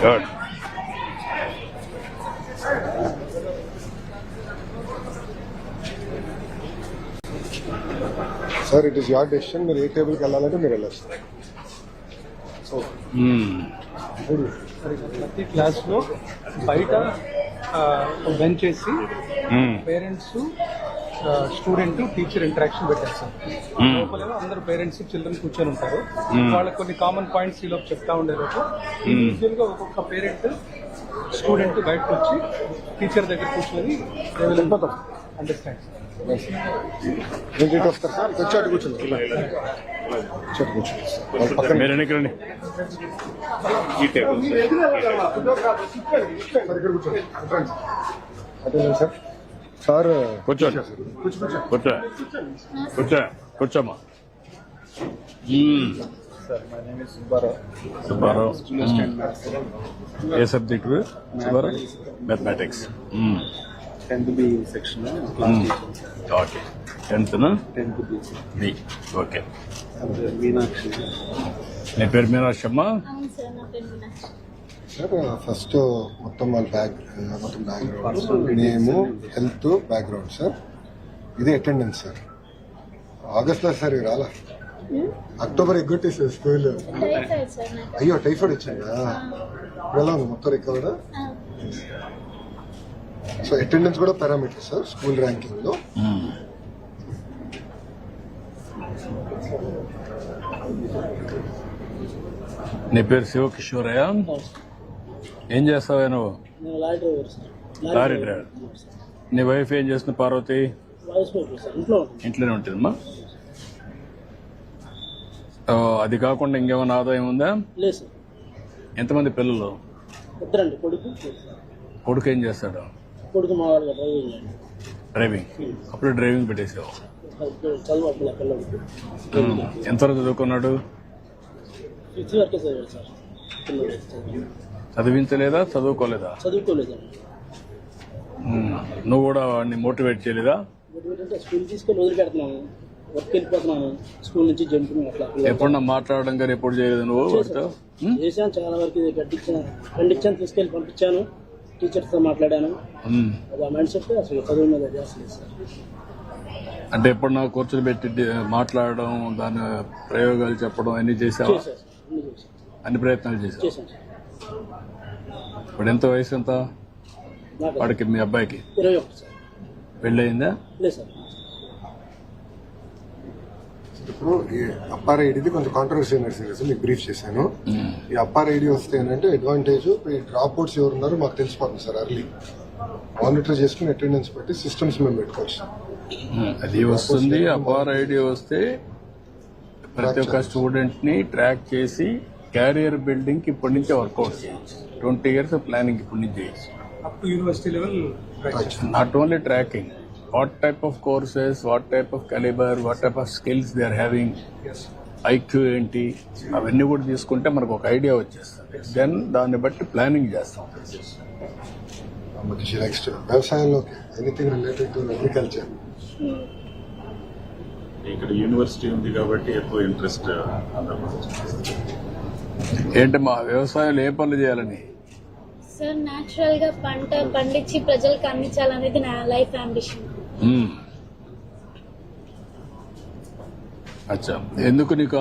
Good. Sir it is your decision. మీరు ఏ టేబుల్కి వెళ్ళాలంటే మీరు వెళ్ళచ్చు. ప్రతి క్లాస్ లో బయట బెంచ్ చేసి పేరెంట్స్ స్టూడెంట్ టీచర్ ఇంటరాక్షన్ పెట్టారు సార్. లోపలేమో అందరు పేరెంట్స్ చిల్డ్రన్ కూర్చొని ఉంటారు. వాళ్ళకి కొన్ని కామన్ పాయింట్స్ ఈ లోపు చెప్తా ఉండేలోపు ఇండివిజువల్ గా ఒక్కొక్క పేరెంట్ స్టూడెంట్ బయటకు వచ్చి టీచర్ దగ్గర కూర్చొని అండర్స్టాండ్. వస్తారు సార్, వచ్చాడు కూర్చోండి. కూర్చోండి మీరు ఎన్నికలండి. ఈ టేబుల్ సార్. సార్ కూర్చోండి. కూర్చో కూర్చో కూర్చోమ్మా. సుబ్బారావు ఏ subject? Subbarao mathematics. 10th B section okay. 10th B. Okay. Meenakshi. నీ పేరు మీనాక్షమ్మా? సార్ ఫస్ట్ మొత్తం వాళ్ళ బ్యాక్గ్రౌండ్ నేము, హెల్త్ బ్యాక్గ్రౌండ్ సార్. ఇది అటెండెన్స్ సార్. ఆగస్ట్లో సార్ ఇవి రాలా, అక్టోబర్ ఎగ్గొట్టేసారు స్కూల్. అయ్యో టైఫాయిడ్ వచ్చిందా? ఇప్పుడు ఎలా ఉంది మొత్తం రికవర్? సో అటెండెన్స్ కూడా పారామీటర్ సార్ స్కూల్ ర్యాంకింగ్ లో. నీ పేరు శివకిషోరయ్య? ఏం చేస్తావా నువ్వు? Lorry driver. నీ వైఫ్ ఏం చేస్తుంది పార్వతి? ఇంట్లోనే ఉంటుందమ్మా. అది కాకుండా ఇంకేమైనా ఆదాయం ఉందా? ఎంతమంది పిల్లలు? కొడుకు ఏం చేస్తాడు? డ్రైవింగ్. అప్పుడు డ్రైవింగ్ పెట్టేసావు. ఎంతవరకు చదువుకున్నాడు? చదివించలేదా? చదువుకోలేదా? నువ్వు కూడా వాడిని మోటివేట్ చేయలేదా? స్కూల్ తీసుకొని వదిలిపెడుతున్నాను, వర్క్ వెళ్ళిపోతున్నాను, స్కూల్ నుంచి జంపింగ్ అట్లా. ఎప్పుడన్నా మాట్లాడడం కానీ ఎప్పుడు చేయలేదు నువ్వు? చేశాను చాలా వరకు. ఖండించాను, తీసుకెళ్ళి పంపించాను, టీచర్స్ తో మాట్లాడాను. అది ఆ మైండ్ సెట్ అసలు చదువు మీద చేస్తలేదు సార్. అంటే ఎప్పుడు నాకు కూర్చొని పెట్టి మాట్లాడడం, దాని ప్రయోగాలు చెప్పడం అన్ని చేసావా? అన్ని ప్రయత్నాలు చేసావు. ఇప్పుడు ఎంత వయసు? ఎంత వాడికి? మీ అబ్బాయికి 21 సార్. పెళ్ళయిందా? లేదు సార్. ఇప్పుడు ఈ అప్పార్ ఐడిది కొంచెం కాంట్రవర్సీ నడిచింది సార్, మీకు బ్రీఫ్ చేశాను. ఈ అప్పార్ ఐడి వస్తే ఏంటంటే అడ్వాంటేజ్, ఈ డ్రాప్ అవుట్స్ ఎవరు ఉన్నారో మాకు తెలిసిపోతుంది సార్. అర్లీ మానిటర్ చేసుకుని అటెండెన్స్ పెట్టి సిస్టమ్స్ మేము పెట్టుకోవచ్చు. అది వస్తుంది. అపార్ ఐడి వస్తే ప్రతి ఒక్క స్టూడెంట్ ని ట్రాక్ చేసి క్యారియర్ బిల్డింగ్ కి ఇప్పటి నుంచే వర్కౌట్ చేయొచ్చు. 20 years ప్లానింగ్ ఇప్పటి నుంచి చేయొచ్చు. Up to university level. Not only tracking, what type of courses, what type of caliber, what type of skills they are having, IQ ఏంటి, అవన్నీ కూడా తీసుకుంటే మనకు ఒక ఐడియా వచ్చేస్తుంది. దెన్ దాన్ని బట్టి ప్లానింగ్ చేస్తాం. Next వ్యవసాయంలోకి anything related to agriculture. ఇక్కడ యూనివర్సిటీ ఉంది కాబట్టి ఎక్కువ ఇంట్రెస్ట్. ఏంటి మా వ్యవసాయంలో ఏ పనులు చేయాలని? సార్ నేచురల్ గా పంట పండించి ప్రజలకు అందించాలనేది నా లైఫ్ అంబిషన్. అచ్చా, ఎందుకు నీకు